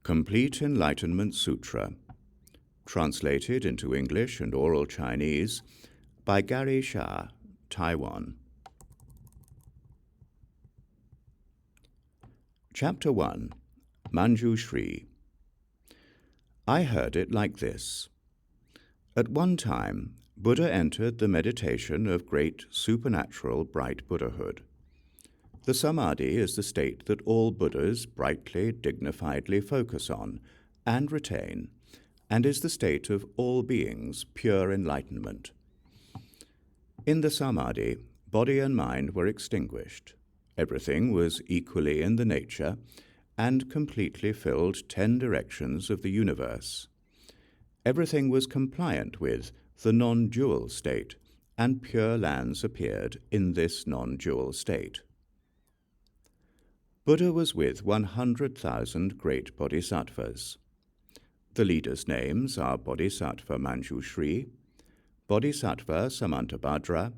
Complete Enlightenment Sutra, translated into English and Oral Chinese by Hsieh, Taiwan. Chapter 1, Manju Shri. I heard it like this. At one time, Buddha entered the meditation of great supernatural bright Buddhahood. The samadhi is the state that all Buddhas brightly, dignifiedly focus on and retain, and is the state of all beings' pure enlightenment. In the samadhi, body and mind were extinguished. Everything was equally in the nature and completely filled 10 directions of the universe. Everything was compliant with the non-dual state, and pure lands appeared in this non-dual state. Buddha was with 100,000 great bodhisattvas. The leaders' names are Bodhisattva Manju Shri, Bodhisattva Samantabhadra,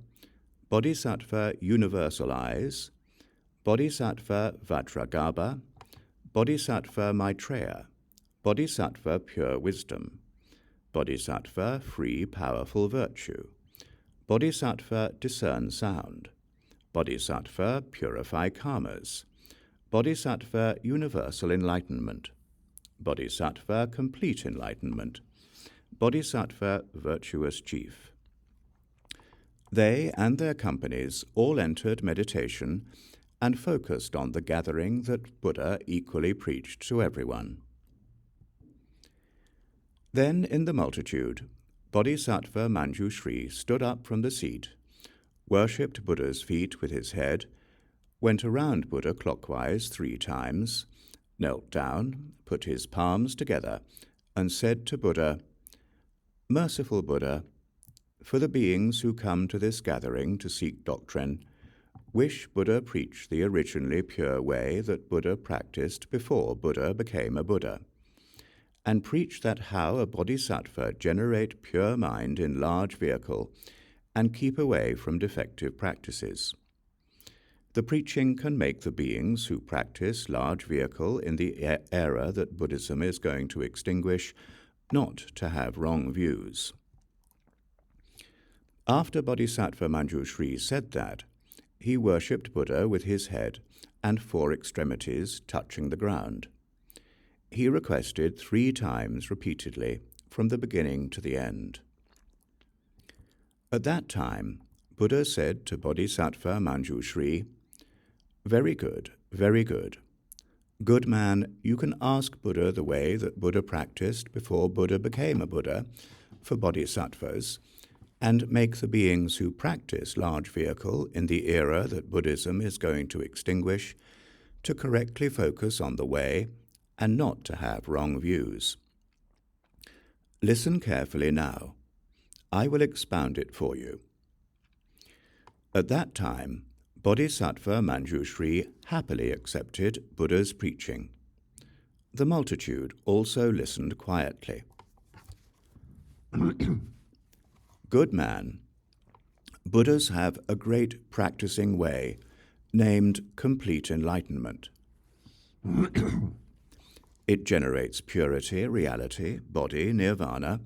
Bodhisattva Universal Eyes, Bodhisattva Vajragarbha, Bodhisattva Maitreya, Bodhisattva Pure Wisdom, Bodhisattva Free Powerful Virtue, Bodhisattva Discern Sound, Bodhisattva Purify Karmas, Bodhisattva Universal Enlightenment, Bodhisattva Complete Enlightenment, Bodhisattva Virtuous Chief. They and their companies all entered meditation and focused on the gathering that Buddha equally preached to everyone. Then in the multitude, Bodhisattva Manju Shri stood up from the seat, worshipped Buddha's feet with his head, went around Buddha clockwise 3 times, knelt down, put his palms together, and said to Buddha, "Merciful Buddha, for the beings who come to this gathering to seek doctrine, wish Buddha preach the originally pure way that Buddha practiced before Buddha became a Buddha, and preach that how a bodhisattva generate pure mind in large vehicle and keep away from defective practices. The preaching can make the beings who practice large vehicle in the era that Buddhism is going to extinguish not to have wrong views." After Bodhisattva Manju Shri said that, he worshipped Buddha with his head and 4 extremities touching the ground. He requested 3 times repeatedly from the beginning to the end. At that time, Buddha said to Bodhisattva Manju Shri, "Very good, very good. Good man, you can ask Buddha the way that Buddha practiced before Buddha became a Buddha for bodhisattvas, and make the beings who practice large vehicle in the era that Buddhism is going to extinguish to correctly focus on the way and not to have wrong views. Listen carefully now. I will expound it for you." At that time, Bodhisattva Manju Shri happily accepted Buddha's preaching. The multitude also listened quietly. Good man, Buddhas have a great practicing way named Complete Enlightenment. It generates purity, reality, body, nirvana,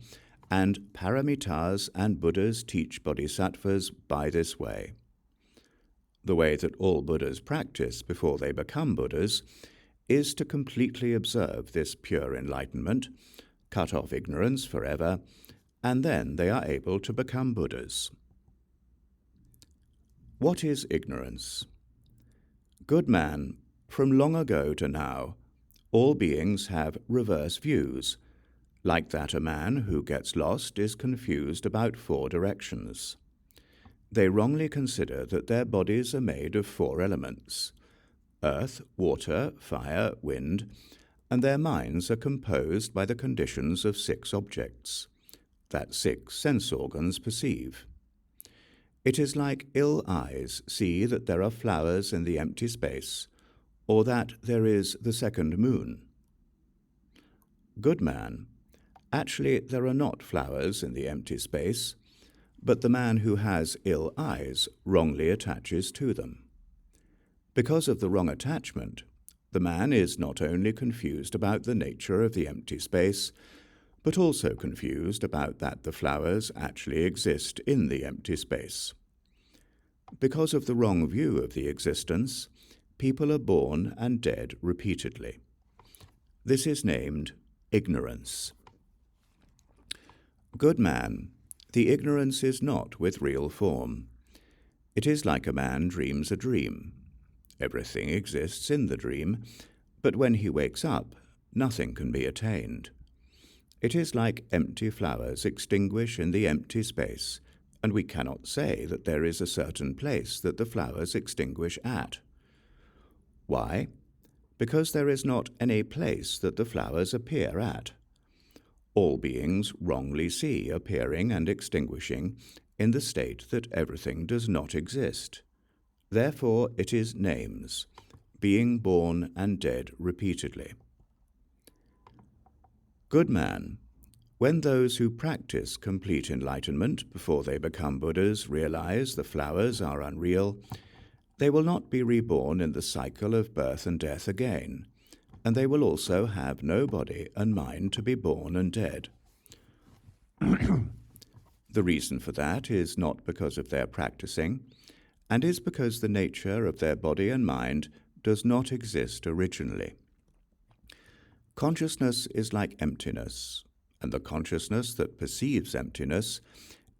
and paramitas, and Buddhas teach bodhisattvas by this way. The way that all Buddhas practice before they become Buddhas is to completely observe this pure enlightenment, cut off ignorance forever, and then they are able to become Buddhas. What is ignorance? Good man, from long ago to now, all beings have reverse views, like that a man who gets lost is confused about 4 directions. They wrongly consider that their bodies are made of 4 elements, earth, water, fire, wind, and their minds are composed by the conditions of 6 objects that 6 sense organs perceive. It is like ill eyes see that there are flowers in the empty space, or that there is the second moon. Good man, actually there are not flowers in the empty space, but the man who has ill eyes wrongly attaches to them. Because of the wrong attachment, The man is not only confused about the nature of the empty space, but also confused about that the flowers actually exist in the empty space. Because of the wrong view of the existence, people are born and dead repeatedly. This is named ignorance. Good man, the ignorance is not with real form. It is like a man dreams a dream. Everything exists in the dream, but when he wakes up, nothing can be attained. It is like empty flowers extinguish in the empty space, and we cannot say that there is a certain place that the flowers extinguish at. Why? Because there is not any place that the flowers appear at. All beings wrongly see appearing and extinguishing in the state that everything does not exist. Therefore it is names, being born and dead repeatedly. Good man, when those who practice complete enlightenment before they become Buddhas realize the flowers are unreal, they will not be reborn in the cycle of birth and death again, and they will also have no body and mind to be born and dead. The reason for that is not because of their practicing, and is because the nature of their body and mind does not exist originally. Consciousness is like emptiness, and the consciousness that perceives emptiness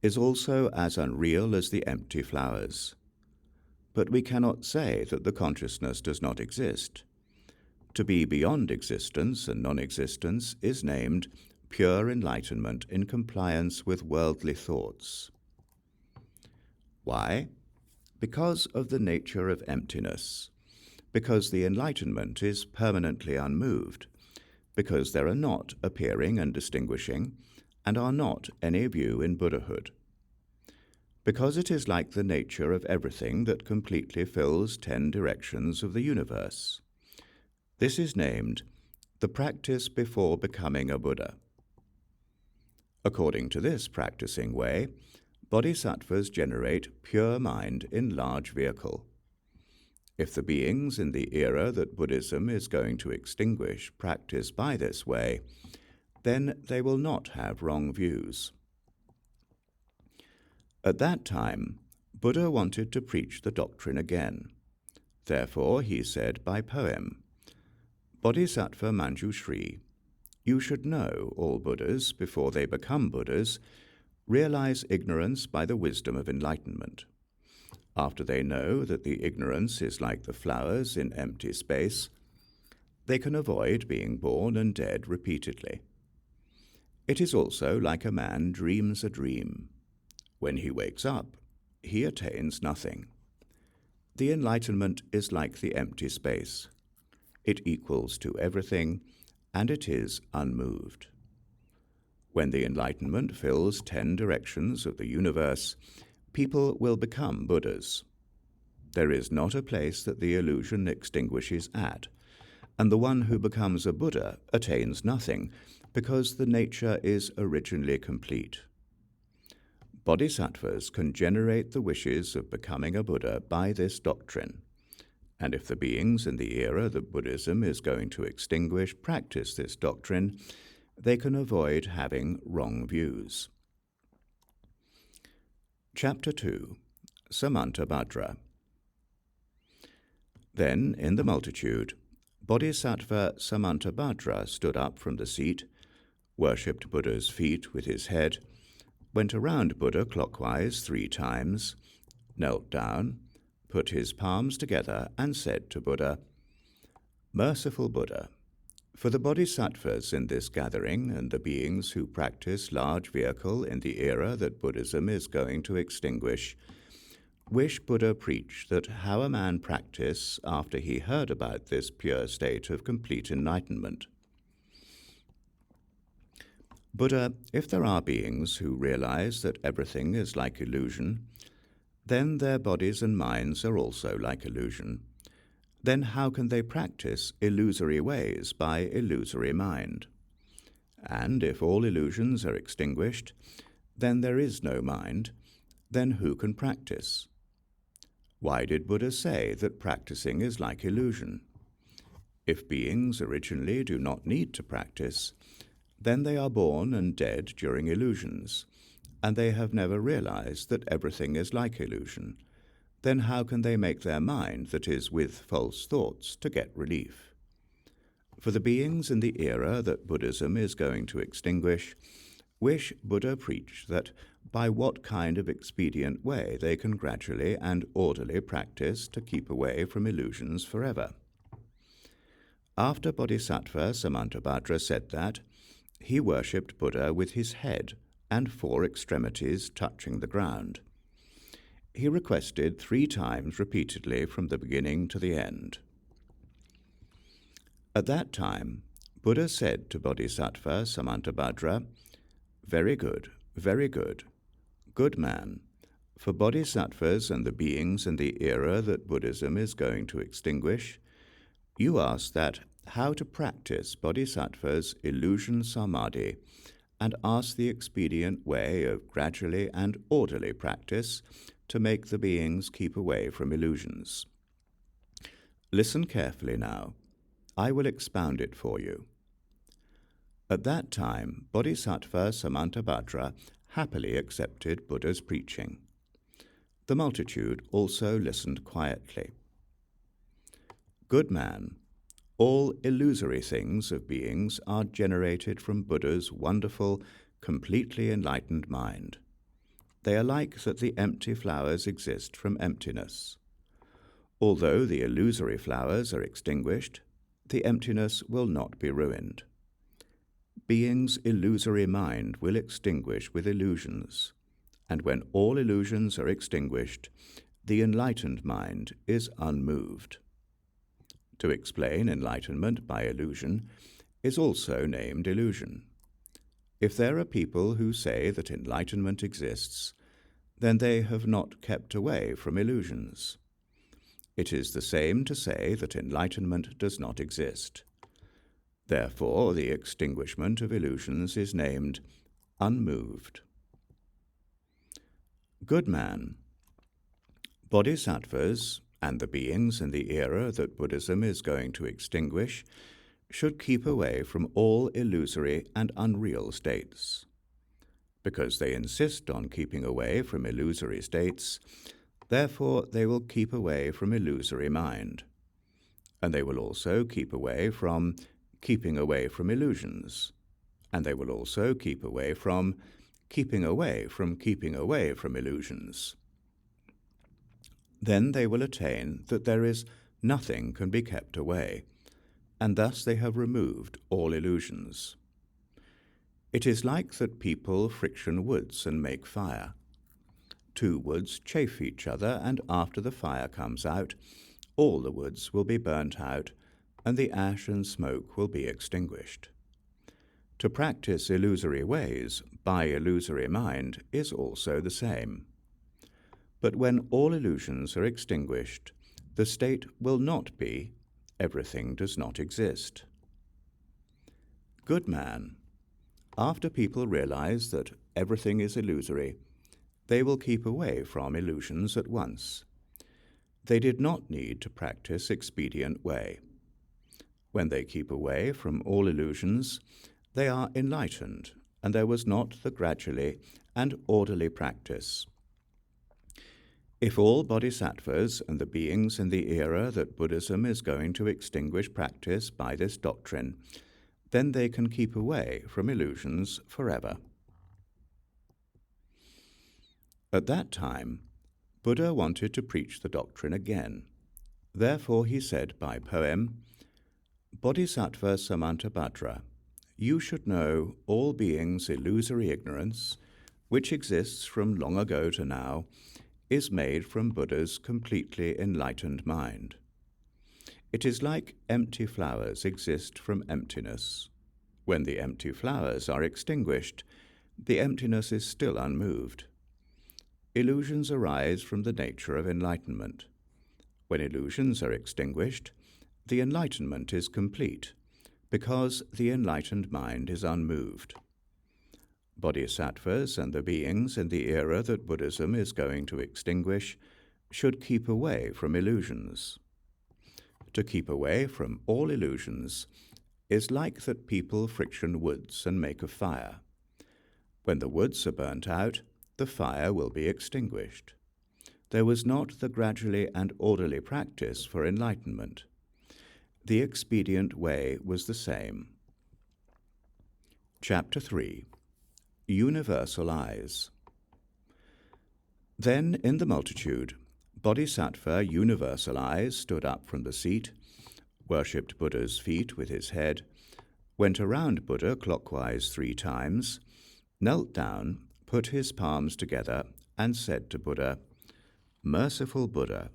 is also as unreal as the empty flowers. But we cannot say that the consciousness does not exist. To be beyond existence and non-existence is named pure enlightenment in compliance with worldly thoughts. Why? Because of the nature of emptiness, because the enlightenment is permanently unmoved, because there are not appearing and distinguishing, and are not any view in Buddhahood. Because it is like the nature of everything that completely fills 10 directions of the universe. This is named the practice before becoming a Buddha. According to this practicing way, bodhisattvas generate pure mind in large vehicle. If the beings in the era that Buddhism is going to extinguish practice by this way, then they will not have wrong views. At that time, Buddha wanted to preach the doctrine again. Therefore, he said by poem, Bodhisattva Manjushri, you should know, all Buddhas, before they become Buddhas, realize ignorance by the wisdom of enlightenment. After they know that the ignorance is like the flowers in empty space, they can avoid being born and dead repeatedly. It is also like a man dreams a dream. When he wakes up, he attains nothing. The enlightenment is like the empty space. It equals to everything, and it is unmoved. When the enlightenment fills 10 directions of the universe, people will become Buddhas. There is not a place that the illusion extinguishes at, and the one who becomes a Buddha attains nothing, because the nature is originally complete. Bodhisattvas can generate the wishes of becoming a Buddha by this doctrine, and if the beings in the era that Buddhism is going to extinguish practice this doctrine, they can avoid having wrong views. Chapter 2. Samantabhadra. Then, in the multitude, Bodhisattva Samantabhadra stood up from the seat, worshipped Buddha's feet with his head, went around Buddha clockwise 3 times, knelt down, put his palms together, and said to Buddha, Merciful Buddha, for the bodhisattvas in this gathering and the beings who practice large vehicle in the era that Buddhism is going to extinguish, wish Buddha preach that how a man practice after he heard about this pure state of complete enlightenment. Buddha, if there are beings who realize that everything is like illusion, then their bodies and minds are also like illusion. Then how can they practice illusory ways by illusory mind? And if all illusions are extinguished, then there is no mind, then who can practice? Why did Buddha say that practicing is like illusion? If beings originally do not need to practice, then they are born and dead during illusions, and they have never realized that everything is like illusion. Then how can they make their mind, that is, with false thoughts, to get relief? For the beings in the era that Buddhism is going to extinguish, wish Buddha preach that by what kind of expedient way they can gradually and orderly practice to keep away from illusions forever. After Bodhisattva Samantabhadra said that, he worshipped Buddha with his head and 4 extremities touching the ground. He requested 3 times repeatedly from the beginning to the end. At that time, Buddha said to Bodhisattva Samantabhadra, "Very good, very good. Good man, for bodhisattvas and the beings in the era that Buddhism is going to extinguish, you ask that how to practice bodhisattvas' illusion samadhi, and ask the expedient way of gradually and orderly practice to make the beings keep away from illusions. Listen carefully now. I will expound it for you." At that time, Bodhisattva Samantabhadra happily accepted Buddha's preaching. The multitude also listened quietly. Good man, all illusory things of beings are generated from Buddha's wonderful, completely enlightened mind. They are like that the empty flowers exist from emptiness. Although the illusory flowers are extinguished, the emptiness will not be ruined. Being's illusory mind will extinguish with illusions, and when all illusions are extinguished, the enlightened mind is unmoved. To explain enlightenment by illusion is also named illusion. If there are people who say that enlightenment exists, then they have not kept away from illusions. It is the same to say that enlightenment does not exist. Therefore, the extinguishment of illusions is named unmoved. Good man, bodhisattvas and the beings in the era that Buddhism is going to extinguish should keep away from all illusory and unreal states. Because they insist on keeping away from illusory states, therefore they will keep away from illusory mind. And they will also keep away from keeping away from illusions. And they will also keep away from keeping away from keeping away from illusions. Then they will attain that there is nothing can be kept away, and thus they have removed all illusions. It is like that people friction woods and make fire. 2 woods chafe each other, and after the fire comes out, all the woods will be burnt out, and the ash and smoke will be extinguished. To practice illusory ways by illusory mind is also the same. But when all illusions are extinguished, the state will not be everything does not exist. Good man, after people realize that everything is illusory, they will keep away from illusions at once. They did not need to practice expedient way. When they keep away from all illusions, they are enlightened, and there was not the gradually and orderly practice. If all bodhisattvas and the beings in the era that Buddhism is going to extinguish practice by this doctrine, then they can keep away from illusions forever. At that time, Buddha wanted to preach the doctrine again. Therefore he said by poem, "Bodhisattva Samantabhadra, you should know all beings' illusory ignorance, which exists from long ago to now, is made from Buddha's completely enlightened mind. It is like empty flowers exist from emptiness. When the empty flowers are extinguished, the emptiness is still unmoved. Illusions arise from the nature of enlightenment. When illusions are extinguished, the enlightenment is complete, because the enlightened mind is unmoved. Bodhisattvas and the beings in the era that Buddhism is going to extinguish should keep away from illusions. to keep away from all illusions is like that people friction woods and make a fire. When the woods are burnt out, the fire will be extinguished. There was not the gradually and orderly practice for enlightenment. The expedient way was the same. Chapter 3. Universal Eyes. Then in the multitude, Bodhisattva Universal Eyes stood up from the seat, worshipped Buddha's feet with his head, went around Buddha clockwise 3 times, knelt down, put his palms together, and said to Buddha, "Merciful Buddha,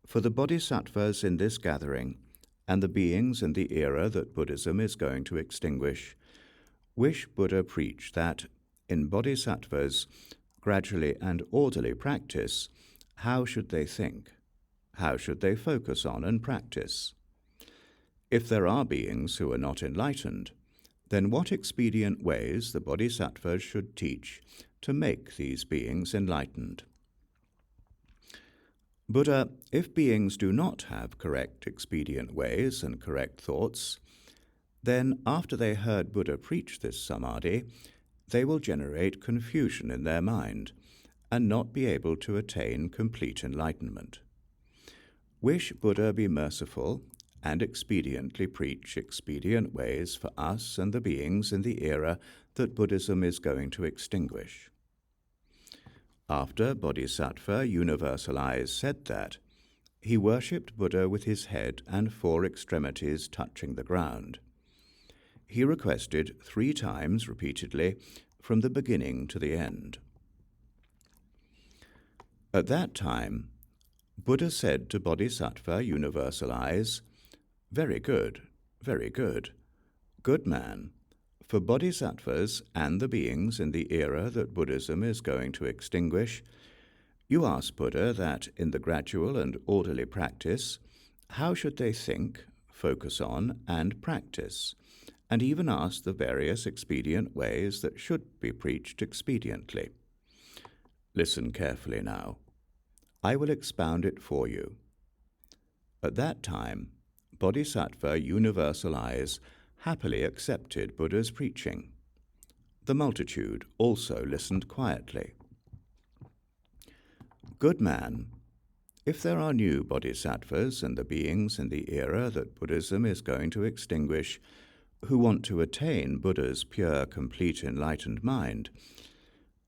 for the bodhisattvas in this gathering and the beings in the era that Buddhism is going to extinguish, wish Buddha preach that, in bodhisattvas' gradually and orderly practice, how should they think? How should they focus on and practice? If there are beings who are not enlightened, then what expedient ways the bodhisattvas should teach to make these beings enlightened?" Buddha, if beings do not have correct expedient ways and correct thoughts, then after they heard Buddha preach this samadhi, they will generate confusion in their mind and not be able to attain complete enlightenment. Wish Buddha be merciful and expediently preach expedient ways for us and the beings in the era that Buddhism is going to extinguish. After Bodhisattva Universal Eyes said that, he worshipped Buddha with his head and 4 extremities touching the ground. He requested 3 times repeatedly from the beginning to the end. At that time, Buddha said to Bodhisattva Universal Eyes, "Very good, very good. Good man. For bodhisattvas and the beings in the era that Buddhism is going to extinguish, you ask Buddha that in the gradual and orderly practice, how should they think, focus on, and practice, and even ask the various expedient ways that should be preached expediently. Listen carefully now. I will expound it for you." At that time, Bodhisattva Universal Eyes happily accepted Buddha's preaching. The multitude also listened quietly. "Good man, if there are new bodhisattvas and the beings in the era that Buddhism is going to extinguish who want to attain Buddha's pure, complete, enlightened mind,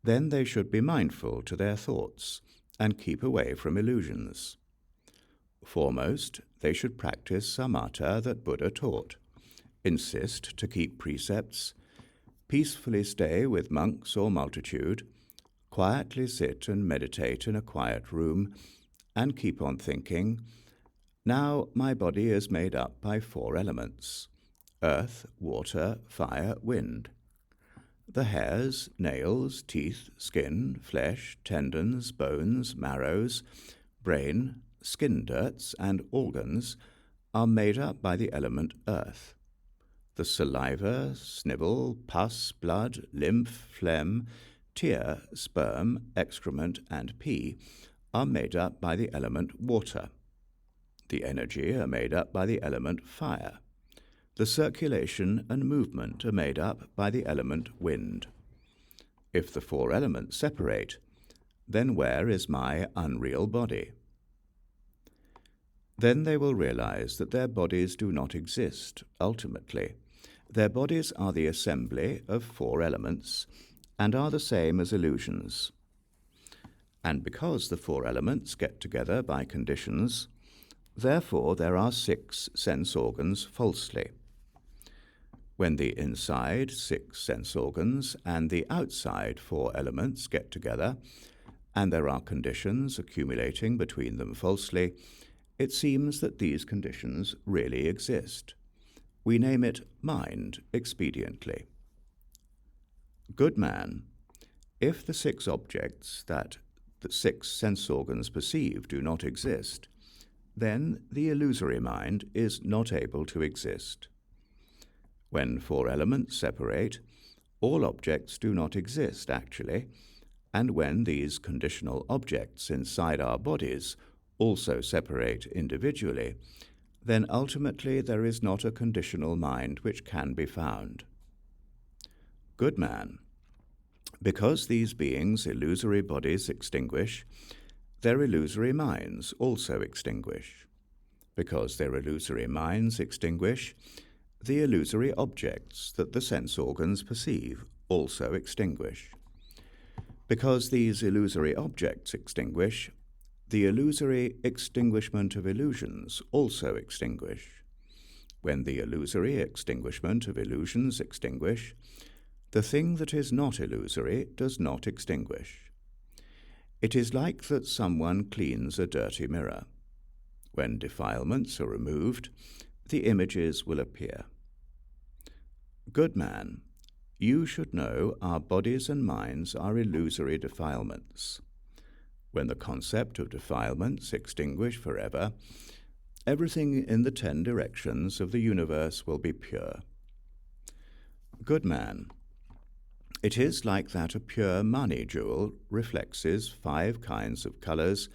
then they should be mindful to their thoughts and keep away from illusions. Foremost, they should practice samatha that Buddha taught, insist to keep precepts, peacefully stay with monks or multitude, quietly sit and meditate in a quiet room, and keep on thinking, "Now my body is made up by 4 elements, earth, water, fire, wind. The hairs, nails, teeth, skin, flesh, tendons, bones, marrows, brain, skin dirts, and organs are made up by the element earth. The saliva, snivel, pus, blood, lymph, phlegm, tear, sperm, excrement, and pee are made up by the element water. The energy are made up by the element fire. The circulation and movement are made up by the element wind. If the 4 elements separate, then where is my unreal body?" Then they will realize that their bodies do not exist, ultimately. Their bodies are the assembly of 4 elements and are the same as illusions. And because the 4 elements get together by conditions, therefore there are 6 sense organs falsely. When the inside 6 sense organs and the outside 4 elements get together, and there are conditions accumulating between them falsely, it seems that these conditions really exist. We name it mind expediently. Good man, if the 6 objects that the 6 sense organs perceive do not exist, then the illusory mind is not able to exist. When 4 elements separate, all objects do not exist actually, and when these conditional objects inside our bodies also separate individually, then ultimately there is not a conditional mind which can be found. Good man, because these beings' illusory bodies extinguish, their illusory minds also extinguish. Because their illusory minds extinguish, the illusory objects that the sense organs perceive also extinguish. Because these illusory objects extinguish, the illusory extinguishment of illusions also extinguish. When the illusory extinguishment of illusions extinguish, the thing that is not illusory does not extinguish. It is like that someone cleans a dirty mirror. When defilements are removed, the images will appear. Good man, you should know our bodies and minds are illusory defilements. When the concept of defilements extinguish forever, everything in the 10 directions of the universe will be pure. Good man, it is like that a pure mani jewel reflects 5 kinds of colors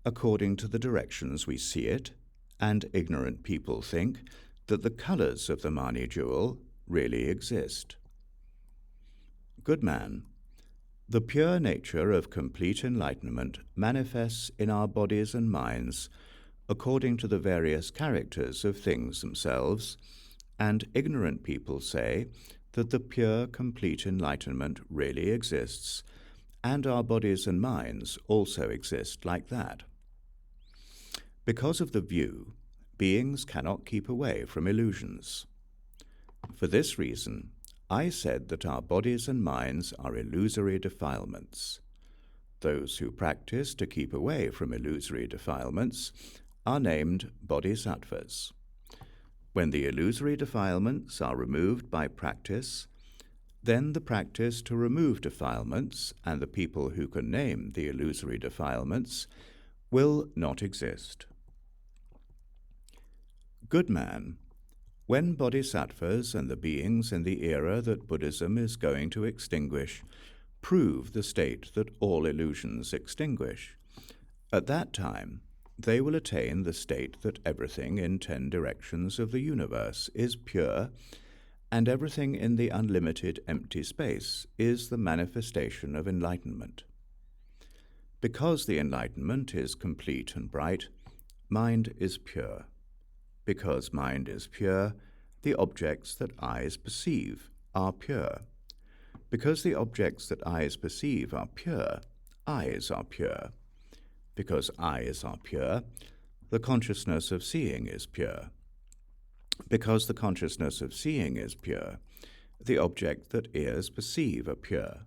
according to the directions we see it, and ignorant people think that the colors of the mani jewel really exist. Good man, the pure nature of complete enlightenment manifests in our bodies and minds according to the various characters of things themselves, and ignorant people say that the pure complete enlightenment really exists, and our bodies and minds also exist like that. Because of the view, beings cannot keep away from illusions. For this reason, I said that our bodies and minds are illusory defilements. Those who practice to keep away from illusory defilements are named bodhisattvas. When the illusory defilements are removed by practice, then the practice to remove defilements and the people who can name the illusory defilements will not exist. Good man, when bodhisattvas and the beings in the era that Buddhism is going to extinguish prove the state that all illusions extinguish, at that time they will attain the state that everything in 10 directions of the universe is pure, and everything in the unlimited empty space is the manifestation of enlightenment. Because the enlightenment is complete and bright, mind is pure. Because mind is pure, the objects that eyes perceive are pure. Because the objects that eyes perceive are pure, eyes are pure. Because eyes are pure, the consciousness of seeing is pure. Because the consciousness of seeing is pure, the object that ears perceive are pure.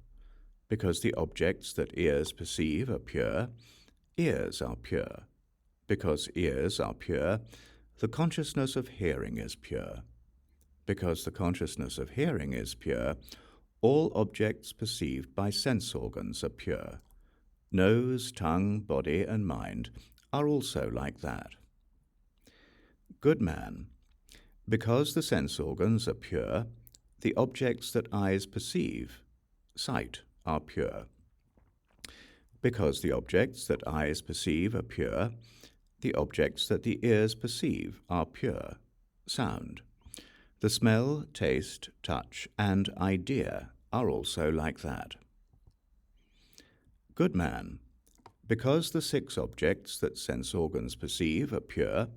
Because the objects that ears perceive are pure, ears are pure. Because ears are pure, the consciousness of hearing is pure. Because the consciousness of hearing is pure, all objects perceived by sense organs are pure. Nose, tongue, body, and mind are also like that. Good man, because the sense organs are pure, the objects that eyes perceive, sight, are pure. Because the objects that eyes perceive are pure, the objects that the ears perceive are pure, sound. The smell, taste, touch, and idea are also like that. Good man, because the 6 objects that sense organs perceive are pure,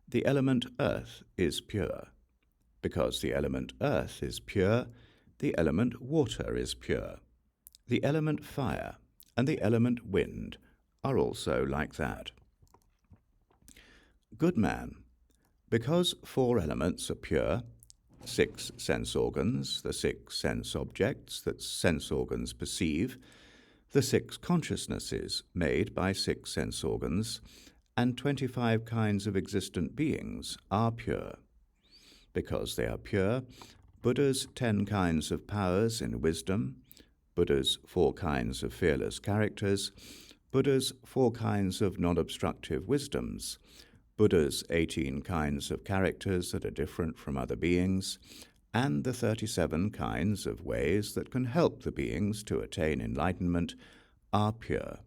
the element earth is pure. Because the element earth is pure, the element water is pure. The element fire and the element wind are also like that. Good man, because 4 elements are pure, 6 sense organs, the 6 sense objects that sense organs perceive, the 6 consciousnesses made by 6 sense organs, and 25 kinds of existent beings are pure. Because they are pure, Buddha's 10 kinds of powers in wisdom, Buddha's 4 kinds of fearless characters, Buddha's 4 kinds of non-obstructive wisdoms, Buddha's 18 kinds of characters that are different from other beings, and the 37 kinds of ways that can help the beings to attain enlightenment are pure.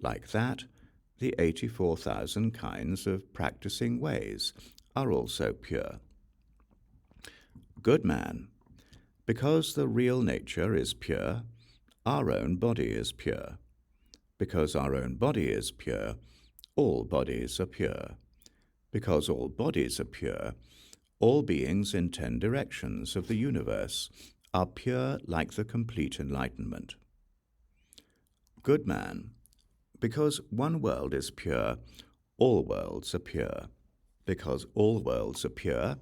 Like that, the 84,000 kinds of practicing ways are also pure. Good man, because the real nature is pure, our own body is pure. Because our own body is pure, all bodies are pure. Because all bodies are pure, all beings in 10 directions of the universe are pure like the complete enlightenment. Good man, because one world is pure, all worlds are pure. Because all worlds are pure,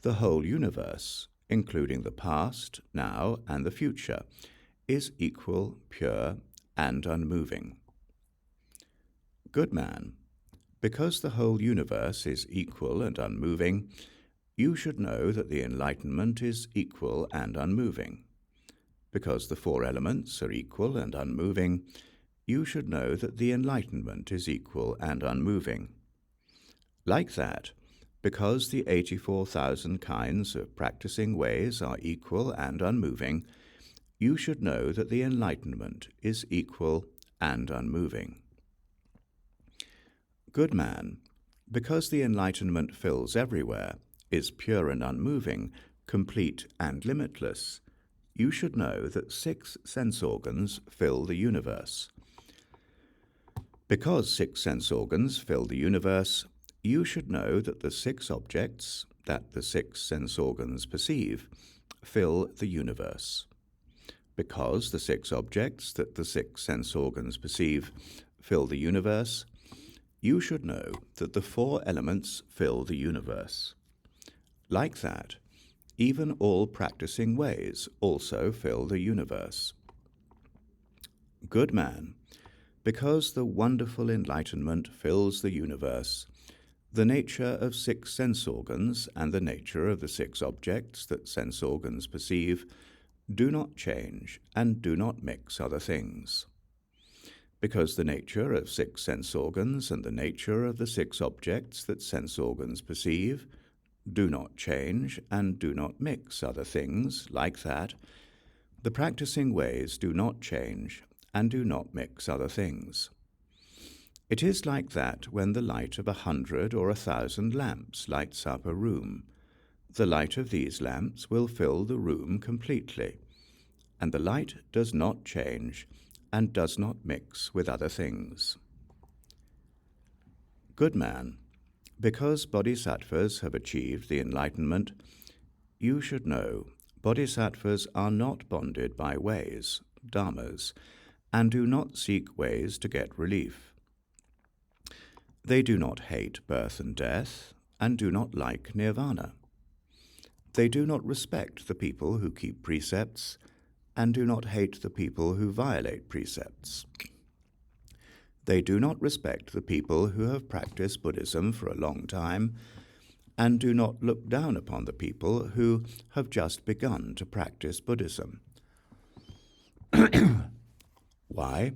the whole universe, including the past, now, and the future, is equal, pure, and unmoving. Good man, because the whole universe is equal and unmoving, you should know that the enlightenment is equal and unmoving. Because the 4 elements are equal and unmoving, you should know that the enlightenment is equal and unmoving. Like that, because the 84,000 kinds of practicing ways are equal and unmoving, you should know that the enlightenment is equal and unmoving. Good man, because the enlightenment fills everywhere, is pure and unmoving, complete and limitless, you should know that 6 sense organs fill the universe. Because 6 sense organs fill the universe, you should know that the 6 objects that the 6 sense organs perceive fill the universe. Because the 6 objects that the 6 sense organs perceive fill the universe, you should know that the 4 elements fill the universe. Like that, even all practicing ways also fill the universe. Good man, because the wonderful enlightenment fills the universe, the nature of 6 sense organs and the nature of the 6 objects that sense organs perceive do not change and do not mix other things. Because the nature of 6 sense organs and the nature of the 6 objects that sense organs perceive do not change and do not mix other things like that, the practicing ways do not change and do not mix other things. It is like that when the light of 100 or 1,000 lamps lights up a room. The light of these lamps will fill the room completely, and the light does not change and does not mix with other things. Good man, because bodhisattvas have achieved the enlightenment, you should know bodhisattvas are not bonded by ways, dharmas, and do not seek ways to get relief. They do not hate birth and death, and do not like nirvana. They do not respect the people who keep precepts, and do not hate the people who violate precepts. They do not respect the people who have practiced Buddhism for a long time, and do not look down upon the people who have just begun to practice Buddhism. Why?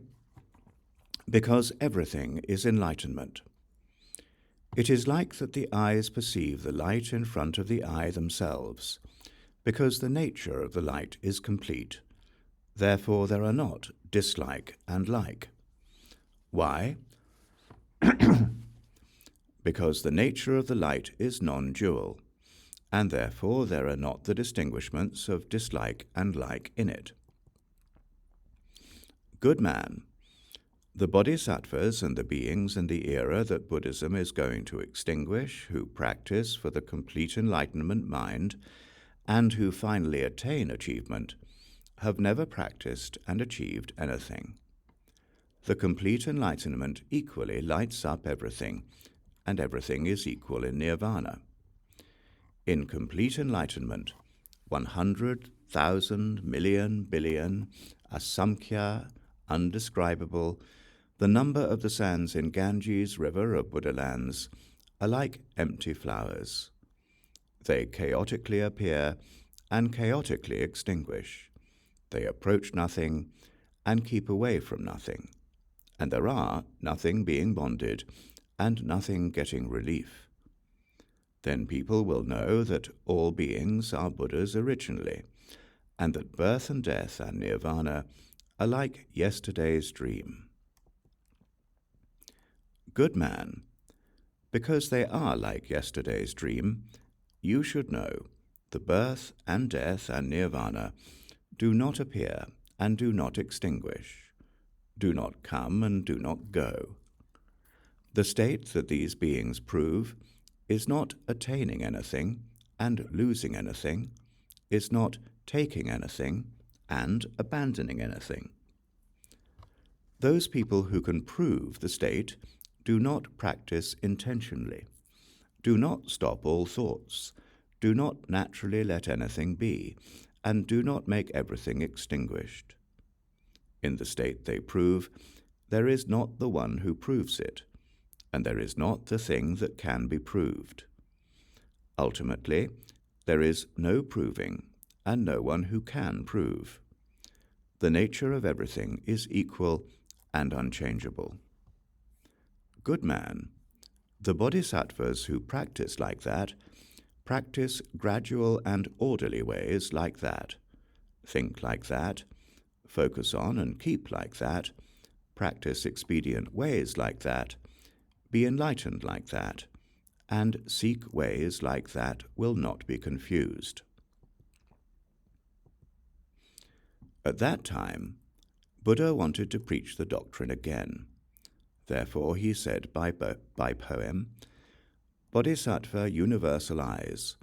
Because everything is enlightenment. It is like that the eyes perceive the light in front of the eye themselves, because the nature of the light is complete. Therefore there are not dislike and like. Why? Because the nature of the light is non-dual, and therefore there are not the distinguishments of dislike and like in it. Good man, the bodhisattvas and the beings in the era that Buddhism is going to extinguish, who practice for the complete enlightenment mind, and who finally attain achievement, have never practiced and achieved anything. The complete enlightenment equally lights up everything, and everything is equal in nirvana. In complete enlightenment, 100,000 million billion, asamkhya, undescribable, the number of the sands in Ganges river of Buddha lands are like empty flowers. They chaotically appear and chaotically extinguish. They approach nothing and keep away from nothing, and there are nothing being bonded and nothing getting relief. Then people will know that all beings are Buddhas originally, and that birth and death and nirvana are like yesterday's dream. Good man, because they are like yesterday's dream, you should know the birth and death and nirvana do not appear and do not extinguish, do not come and do not go. The state that these beings prove is not attaining anything and losing anything, is not taking anything and abandoning anything. Those people who can prove the state do not practice intentionally, do not stop all thoughts, do not naturally let anything be, and do not make everything extinguished. In the state they prove, there is not the one who proves it, and there is not the thing that can be proved. Ultimately, there is no proving, and no one who can prove. The nature of everything is equal and unchangeable. Good man, the bodhisattvas who practice like that practice gradual and orderly ways like that, think like that, focus on and keep like that, practice expedient ways like that, be enlightened like that, and seek ways like that will not be confused. At that time, Buddha wanted to preach the doctrine again. Therefore he said by poem, Bodhisattva universal eyes,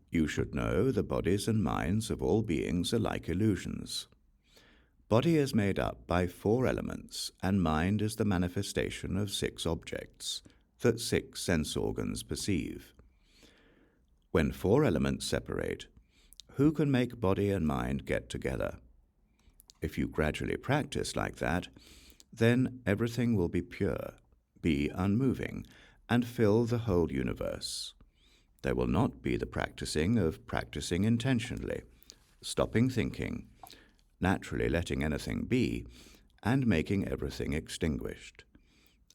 you should know the bodies and minds of all beings are like illusions. Body is made up by 4 elements, and mind is the manifestation of 6 objects that 6 sense organs perceive. When 4 elements separate, who can make body and mind get together? If you gradually practice like that, then everything will be pure, be unmoving, and fill the whole universe. There will not be the practicing of practicing intentionally, stopping thinking, naturally letting anything be, and making everything extinguished.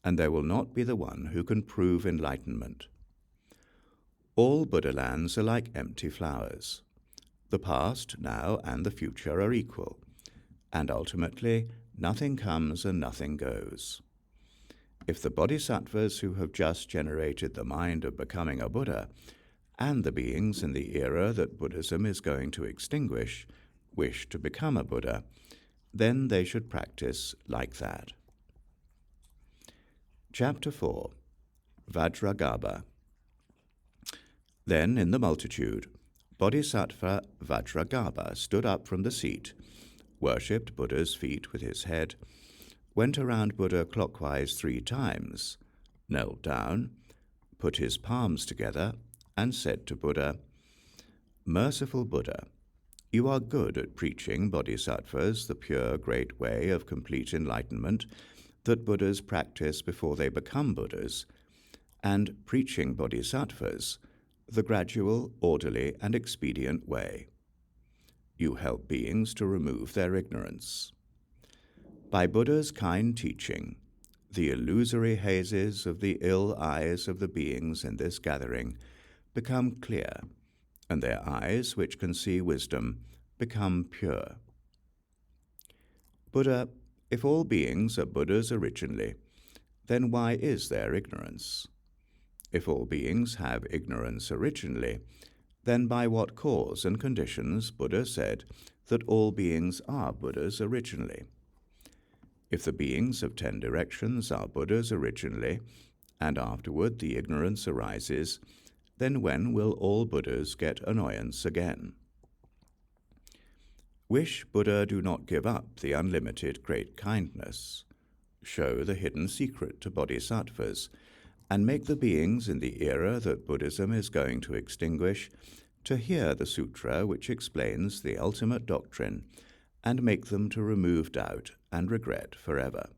And there will not be the one who can prove enlightenment. All Buddha lands are like empty flowers. The past, now, and the future are equal, and ultimately nothing comes and nothing goes. If the bodhisattvas who have just generated the mind of becoming a Buddha, and the beings in the era that Buddhism is going to extinguish, wish to become a Buddha, then they should practice like that. Chapter 4. Vajragarbha. Then in the multitude, Bodhisattva Vajragarbha stood up from the seat, worshipped Buddha's feet with his head, went around Buddha clockwise 3 times, knelt down, put his palms together, and said to Buddha, Merciful Buddha, you are good at preaching bodhisattvas the pure great way of complete enlightenment that Buddhas practice before they become Buddhas, and preaching bodhisattvas the gradual, orderly, and expedient way. You help beings to remove their ignorance. By Buddha's kind teaching, the illusory hazes of the ill eyes of the beings in this gathering become clear, and their eyes, which can see wisdom, become pure. Buddha, if all beings are Buddhas originally, then why is there ignorance? If all beings have ignorance originally, then by what cause and conditions Buddha said that all beings are Buddhas originally? If the beings of 10 directions are Buddhas originally, and afterward the ignorance arises, then when will all Buddhas get annoyance again? Wish Buddha do not give up the unlimited great kindness. Show the hidden secret to bodhisattvas, and make the beings in the era that Buddhism is going to extinguish to hear the sutra which explains the ultimate doctrine, and make them to remove doubt and regret forever.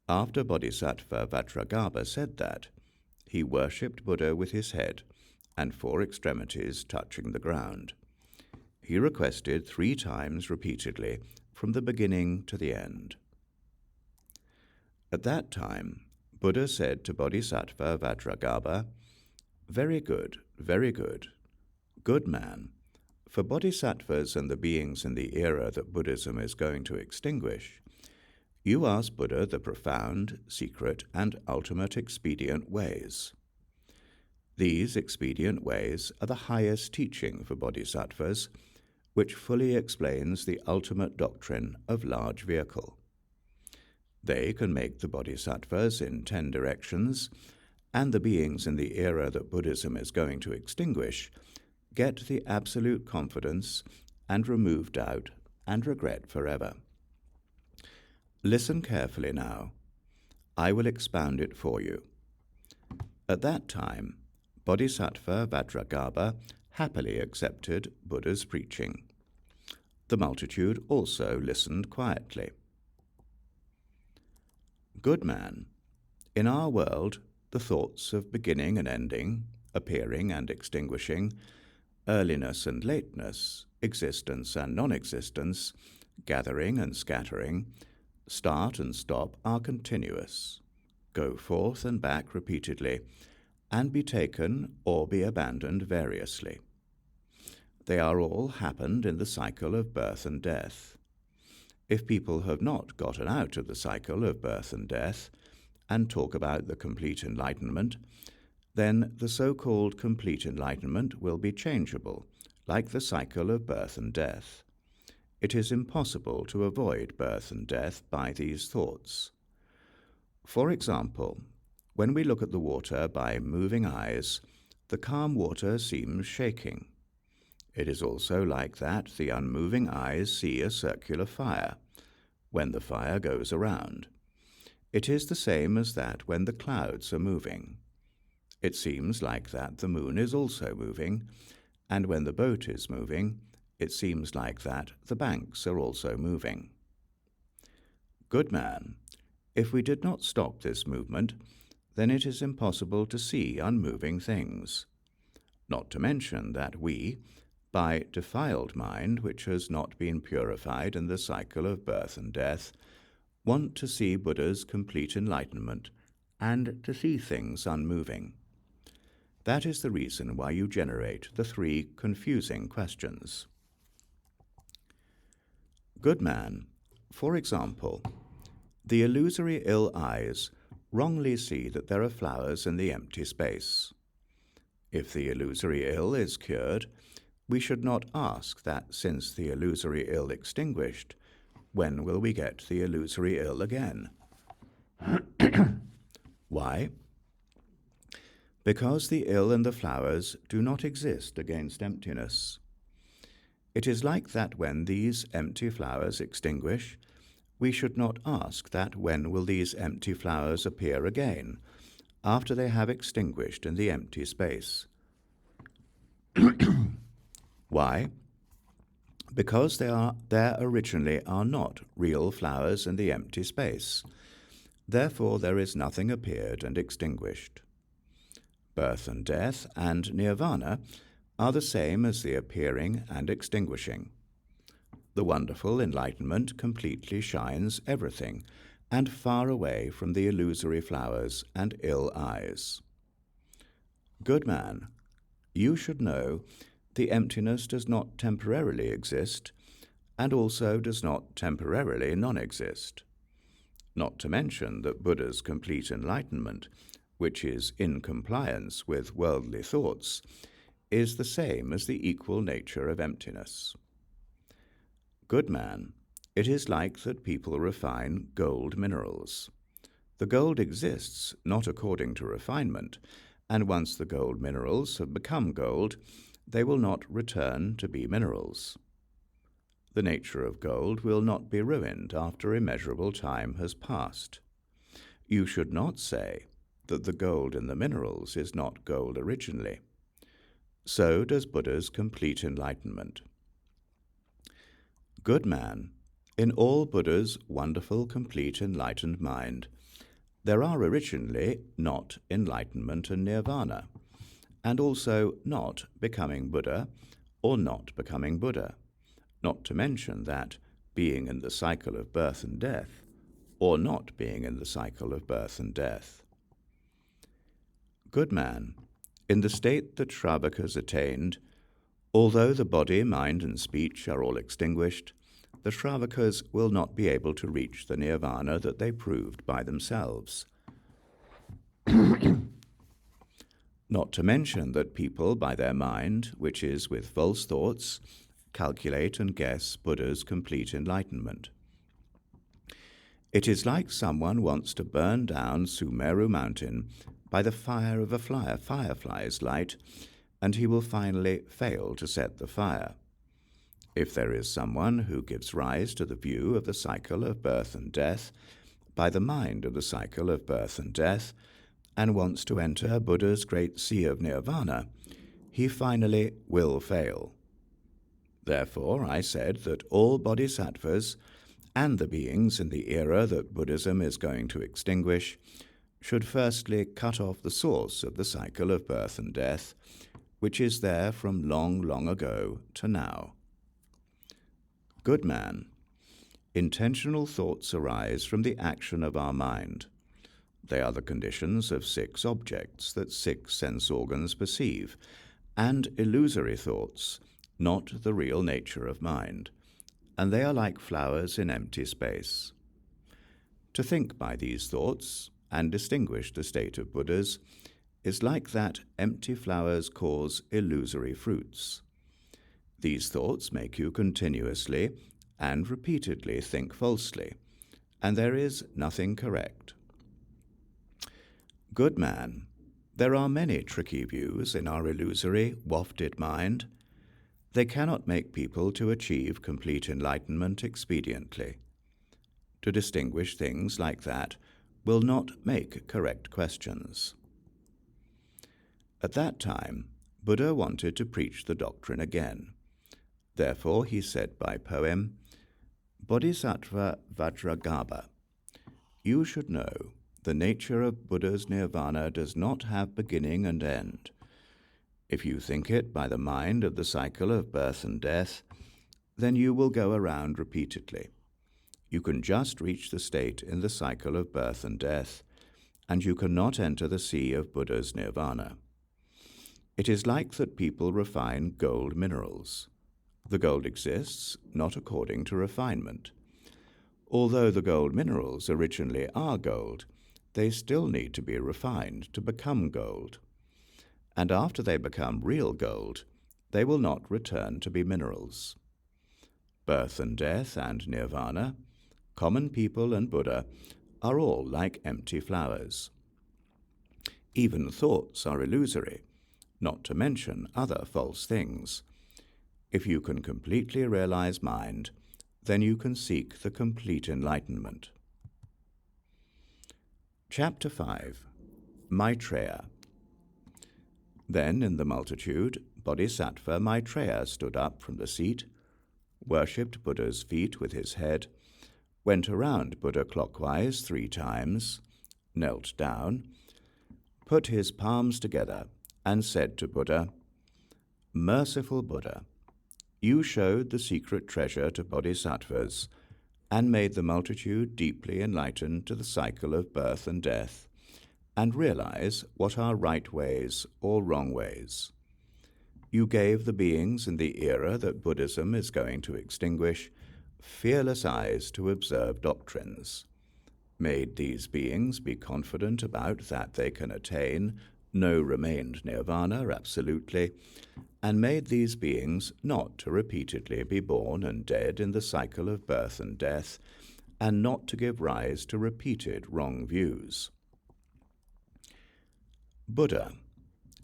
After Bodhisattva Vajragarbha said that, he worshipped Buddha with his head and 4 extremities touching the ground. He requested 3 times repeatedly from the beginning to the end. At that time, Buddha said to Bodhisattva Vajragarbha, Very good, good man. For bodhisattvas and the beings in the era that Buddhism is going to extinguish, You ask Buddha the profound, secret, and ultimate expedient ways. These expedient ways are the highest teaching for bodhisattvas, which fully explains the ultimate doctrine of large vehicle. They can make the bodhisattvas in 10 directions, and the beings in the era that Buddhism is going to extinguish, get the absolute confidence and remove doubt and regret forever. Listen carefully now. I will expound it for you. At that time, Bodhisattva Vajragarbha happily accepted Buddha's preaching. The multitude also listened quietly. Good man, in our world, the thoughts of beginning and ending, appearing and extinguishing, earliness and lateness, existence and non-existence, gathering and scattering, start and stop are continuous, go forth and back repeatedly, and be taken or be abandoned variously. They are all happened in the cycle of birth and death. If people have not gotten out of the cycle of birth and death, and talk about the complete enlightenment, then the so-called complete enlightenment will be changeable, like the cycle of birth and death. It is impossible to avoid birth and death by these thoughts. For example, when we look at the water by moving eyes, the calm water seems shaking. It is also like that the unmoving eyes see a circular fire, when the fire goes around. It is the same as that when the clouds are moving. It seems like that the moon is also moving, and when the boat is moving, it seems like that the banks are also moving. Good man, if we did not stop this movement, then it is impossible to see unmoving things. Not to mention that we, by defiled mind which has not been purified in the cycle of birth and death, want to see Buddha's complete enlightenment and to see things unmoving. That is the reason why you generate the 3 confusing questions. Good man, for example, the illusory ill eyes wrongly see that there are flowers in the empty space. If the illusory ill is cured, we should not ask that since the illusory ill extinguished, when will we get the illusory ill again? Why? Because the ill and the flowers do not exist against emptiness. It is like that when these empty flowers extinguish, we should not ask that when will these empty flowers appear again, after they have extinguished in the empty space. Why? Because there originally are not real flowers in the empty space. Therefore there is nothing appeared and extinguished. Birth and death and nirvana are the same as the appearing and extinguishing. The wonderful enlightenment completely shines everything, and far away from the illusory flowers and ill eyes. Good man, you should know the emptiness does not temporarily exist, and also does not temporarily non-exist. Not to mention that Buddha's complete enlightenment, which is in compliance with worldly thoughts, is the same as the equal nature of emptiness. Good man, it is like that people refine gold minerals. The gold exists not according to refinement, and once the gold minerals have become gold, they will not return to be minerals. The nature of gold will not be ruined after immeasurable time has passed. You should not say that the gold in the minerals is not gold originally. So does Buddha's complete enlightenment. Good man, in all Buddha's wonderful complete enlightened mind, there are originally not enlightenment and nirvana, and also not becoming Buddha or not becoming Buddha, not to mention that being in the cycle of birth and death, or not being in the cycle of birth and death. Good man, in the state that Shravaka's attained, although the body, mind, and speech are all extinguished, the Shravakas will not be able to reach the nirvana that they proved by themselves. Not to mention that people, by their mind, which is with false thoughts, calculate and guess Buddha's complete enlightenment. It is like someone wants to burn down Sumeru mountain by the fire of a firefly's light, and he will finally fail to set the fire. If there is someone who gives rise to the view of the cycle of birth and death by the mind of the cycle of birth and death, and wants to enter Buddha's great sea of nirvana, he finally will fail. Therefore, I said that all bodhisattvas and the beings in the era that Buddhism is going to extinguish should firstly cut off the source of the cycle of birth and death, which is there from long, long ago to now. Good man, intentional thoughts arise from the action of our mind. They are the conditions of 6 objects that 6 sense organs perceive, and illusory thoughts, not the real nature of mind, and they are like flowers in empty space. To think by these thoughts, and distinguish the state of Buddhas, is like that empty flowers cause illusory fruits. These thoughts make you continuously and repeatedly think falsely, and there is nothing correct. Good man, there are many tricky views in our illusory, wafted mind. They cannot make people to achieve complete enlightenment expediently. To distinguish things like that will not make correct questions. At that time, Buddha wanted to preach the doctrine again. Therefore he said by poem, Bodhisattva Vajragarbha, you should know the nature of Buddha's nirvana does not have beginning and end. If you think it by the mind of the cycle of birth and death, then you will go around repeatedly. You can just reach the state in the cycle of birth and death, and you cannot enter the sea of Buddha's nirvana. It is like that people refine gold minerals. The gold exists not according to refinement. Although the gold minerals originally are gold, they still need to be refined to become gold. And after they become real gold, they will not return to be minerals. Birth and death and nirvana, common people and Buddha, are all like empty flowers. Even thoughts are illusory, not to mention other false things. If you can completely realize mind, then you can seek the complete enlightenment. Chapter 5. Maitreya. Then in the multitude, Bodhisattva Maitreya stood up from the seat, worshipped Buddha's feet with his head, went around Buddha clockwise 3 times, knelt down, put his palms together, and said to Buddha, Merciful Buddha, you showed the secret treasure to bodhisattvas and made the multitude deeply enlightened to the cycle of birth and death, and realize what are right ways or wrong ways. You gave the beings in the era that Buddhism is going to extinguish fearless eyes to observe doctrines, made these beings be confident about that they can attain no remained nirvana absolutely, and made these beings not to repeatedly be born and dead in the cycle of birth and death, and not to give rise to repeated wrong views. Buddha,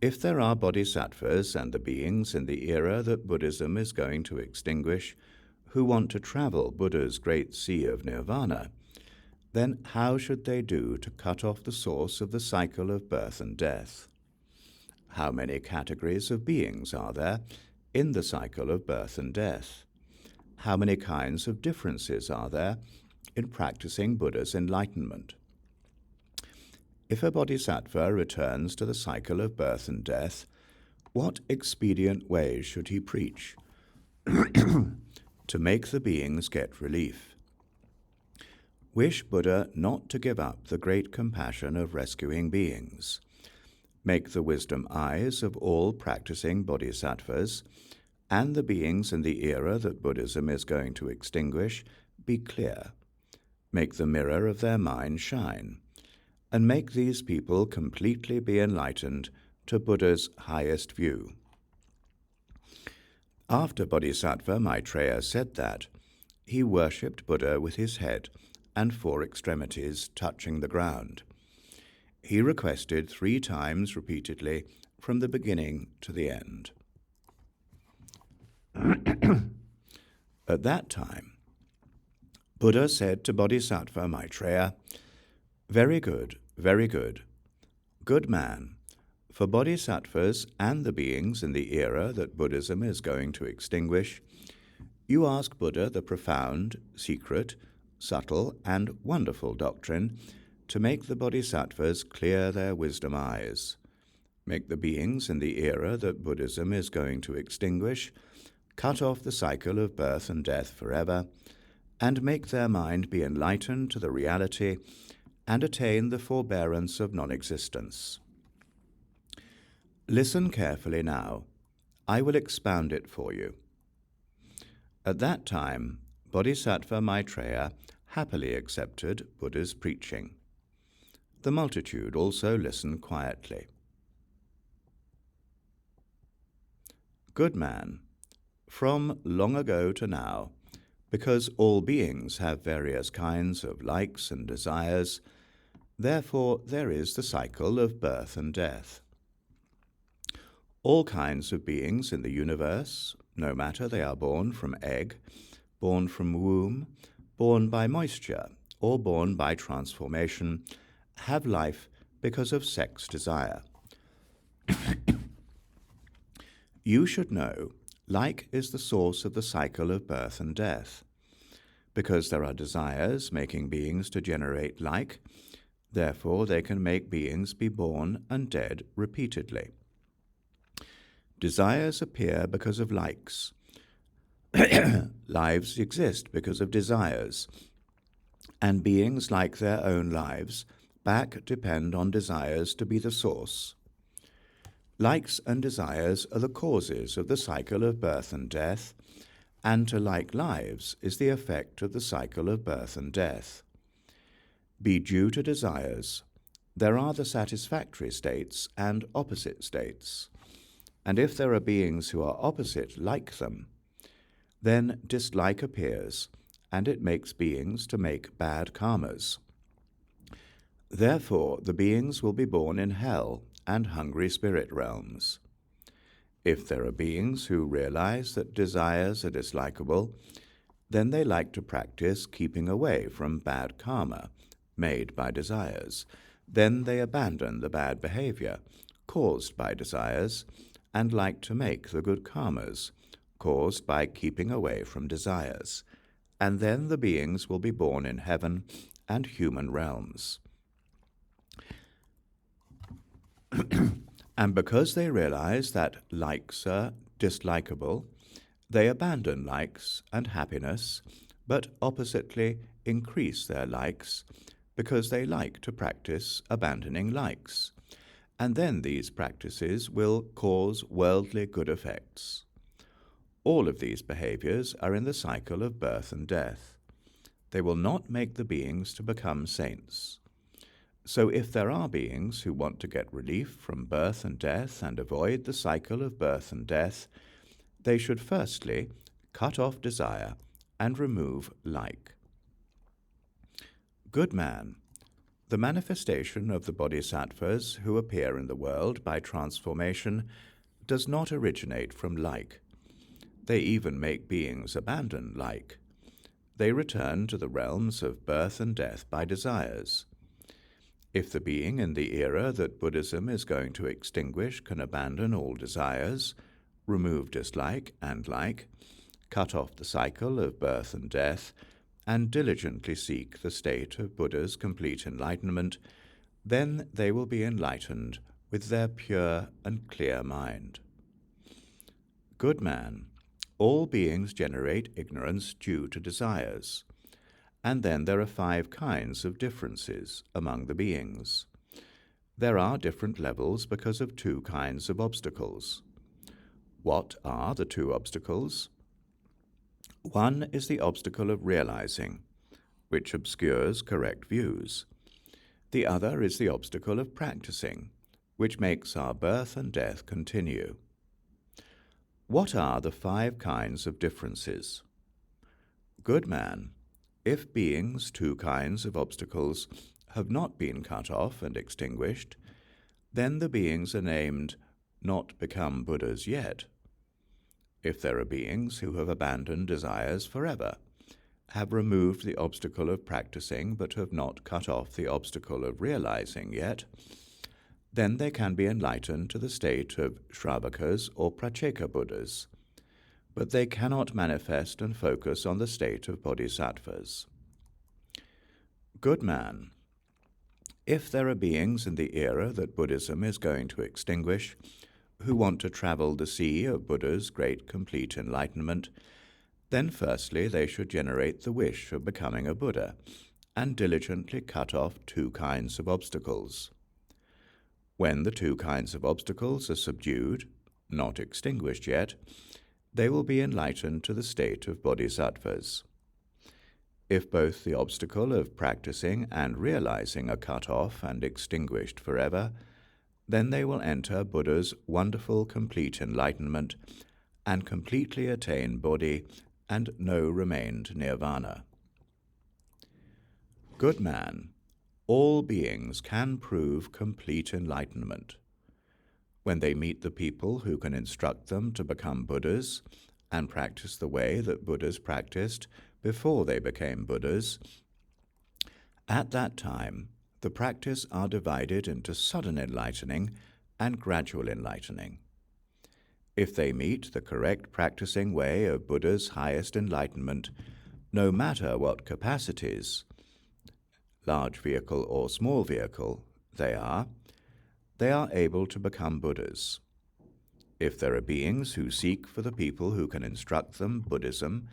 if there are bodhisattvas and the beings in the era that Buddhism is going to extinguish who want to travel Buddha's great sea of nirvana, then how should they do to cut off the source of the cycle of birth and death? How many categories of beings are there in the cycle of birth and death? How many kinds of differences are there in practicing Buddha's enlightenment? If a bodhisattva returns to the cycle of birth and death, what expedient ways should he preach to make the beings get relief? Wish Buddha not to give up the great compassion of rescuing beings. Make the wisdom eyes of all practicing bodhisattvas, and the beings in the era that Buddhism is going to extinguish be clear. Make the mirror of their mind shine, and make these people completely be enlightened to Buddha's highest view. After Bodhisattva Maitreya said that, he worshipped Buddha with his head and 4 extremities touching the ground. He requested 3 times repeatedly from the beginning to the end. At that time, Buddha said to Bodhisattva Maitreya, very good, good man. For bodhisattvas and the beings in the era that Buddhism is going to extinguish, you ask Buddha the profound, secret, subtle, and wonderful doctrine to make the bodhisattvas clear their wisdom eyes, make the beings in the era that Buddhism is going to extinguish cut off the cycle of birth and death forever, and make their mind be enlightened to the reality and attain the forbearance of non-existence. Listen carefully now. I will expound it for you. At that time, Bodhisattva Maitreya happily accepted Buddha's preaching. The multitude also listened quietly. Good man, from long ago to now, because all beings have various kinds of likes and desires, therefore there is the cycle of birth and death. All kinds of beings in the universe, no matter they are born from egg, born from womb, born by moisture, or born by transformation, have life because of sex desire. You should know, like is the source of the cycle of birth and death. Because there are desires making beings to generate like, therefore they can make beings be born and dead repeatedly. Desires appear because of likes. Lives exist because of desires, and beings like their own lives back depend on desires to be the source. Likes and desires are the causes of the cycle of birth and death, and to like lives is the effect of the cycle of birth and death. Be due to desires. There are the satisfactory states and opposite states, and if there are beings who are opposite like them, then dislike appears, and it makes beings to make bad karmas. Therefore the beings will be born in hell and hungry spirit realms. If there are beings who realize that desires are dislikable, then they like to practice keeping away from bad karma made by desires. Then they abandon the bad behavior caused by desires and like to make the good karmas caused by keeping away from desires. And then the beings will be born in heaven and human realms. And because they realize that likes are dislikable, they abandon likes and happiness, but oppositely increase their likes, because they like to practice abandoning likes. And then these practices will cause worldly good effects. All of these behaviors are in the cycle of birth and death. They will not make the beings to become saints. So if there are beings who want to get relief from birth and death and avoid the cycle of birth and death, they should firstly cut off desire and remove like. Good man, the manifestation of the bodhisattvas who appear in the world by transformation does not originate from like. They even make beings abandon like. They return to the realms of birth and death by desires. If the being in the era that Buddhism is going to extinguish can abandon all desires, remove dislike and like, cut off the cycle of birth and death, and diligently seek the state of Buddha's complete enlightenment, then they will be enlightened with their pure and clear mind. Good man, all beings generate ignorance due to desires. And then there are 5 kinds of differences among the beings. There are different levels because of 2 kinds of obstacles. What are the two obstacles? One is the obstacle of realizing, which obscures correct views. The other is the obstacle of practicing, which makes our birth and death continue. What are the 5 kinds of differences? Good man, if beings' 2 kinds of obstacles have not been cut off and extinguished, then the beings are named not become Buddhas yet. If there are beings who have abandoned desires forever, have removed the obstacle of practicing but have not cut off the obstacle of realizing yet, then they can be enlightened to the state of Shravakas or Pracheka Buddhas, but they cannot manifest and focus on the state of Bodhisattvas. Good man, if there are beings in the era that Buddhism is going to extinguish, who want to travel the sea of Buddha's great complete enlightenment, then firstly they should generate the wish of becoming a Buddha and diligently cut off 2 kinds of obstacles. When the 2 kinds of obstacles are subdued, not extinguished yet, they will be enlightened to the state of bodhisattvas. If both the obstacle of practicing and realizing are cut off and extinguished forever, then they will enter Buddha's wonderful complete enlightenment and completely attain Bodhi and no remained nirvana. Good man, all beings can prove complete enlightenment. When they meet the people who can instruct them to become Buddhas and practice the way that Buddhas practiced before they became Buddhas, at that time the practice are divided into sudden enlightening and gradual enlightening. If they meet the correct practicing way of Buddha's highest enlightenment, no matter what capacities, large vehicle or small vehicle, they are able to become Buddhas. If there are beings who seek for the people who can instruct them Buddhism,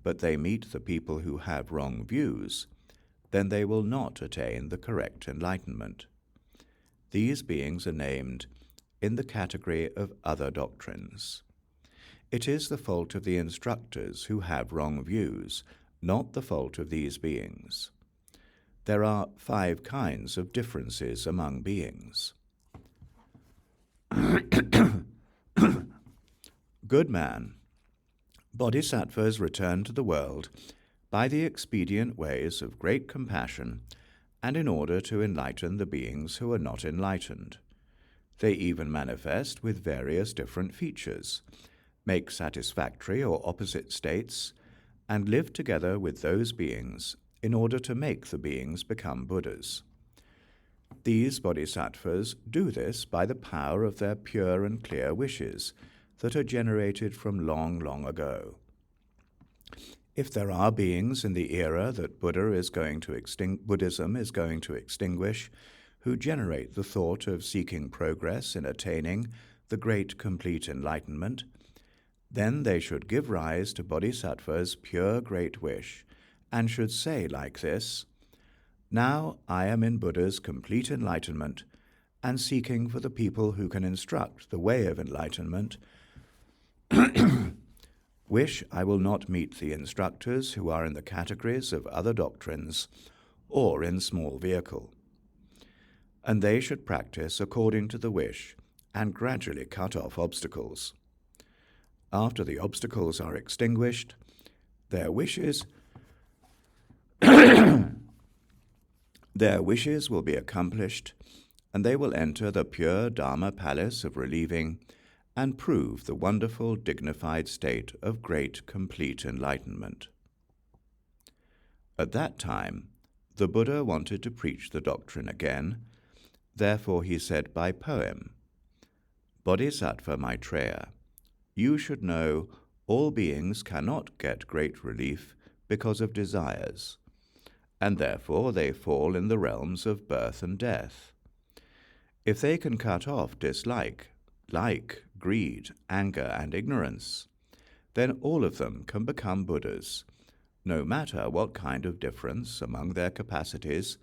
but they meet the people who have wrong views, then they will not attain the correct enlightenment. These beings are named in the category of other doctrines. It is the fault of the instructors who have wrong views, not the fault of these beings. There are 5 kinds of differences among beings. Good man, bodhisattvas return to the world by the expedient ways of great compassion and in order to enlighten the beings who are not enlightened. They even manifest with various different features, make satisfactory or opposite states, and live together with those beings in order to make the beings become Buddhas. These bodhisattvas do this by the power of their pure and clear wishes that are generated from long, long ago. If there are beings in the era that Buddhism is going to extinguish, who generate the thought of seeking progress in attaining the great complete enlightenment, then they should give rise to bodhisattva's pure great wish, and should say like this, "Now I am in Buddha's complete enlightenment, and seeking for the people who can instruct the way of enlightenment, wish I will not meet the instructors who are in the categories of other doctrines or in small vehicle." And they should practice according to the wish and gradually cut off obstacles. After the obstacles are extinguished, their wishes will be accomplished, and they will enter the pure Dharma palace of relieving and prove the wonderful dignified state of great complete enlightenment. At that time, the Buddha wanted to preach the doctrine again. Therefore he said by poem, "Bodhisattva Maitreya, you should know all beings cannot get great relief because of desires, and therefore they fall in the realms of birth and death. If they can cut off dislike, like, greed, anger, and ignorance, then all of them can become Buddhas, no matter what kind of difference among their capacities,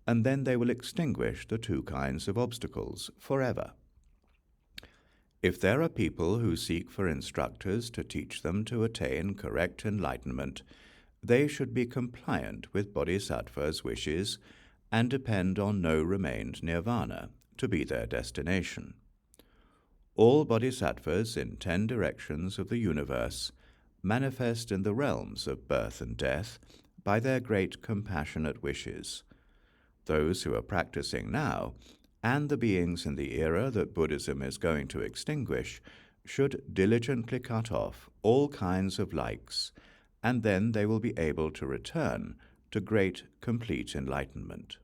and then they will extinguish the 2 kinds of obstacles forever. If there are people who seek for instructors to teach them to attain correct enlightenment, they should be compliant with Bodhisattva's wishes and depend on no remained nirvana to be their destination. All Bodhisattvas in 10 directions of the universe manifest in the realms of birth and death by their great compassionate wishes. Those who are practicing now, and the beings in the era that Buddhism is going to extinguish, should diligently cut off all kinds of likes, and then they will be able to return to great complete enlightenment.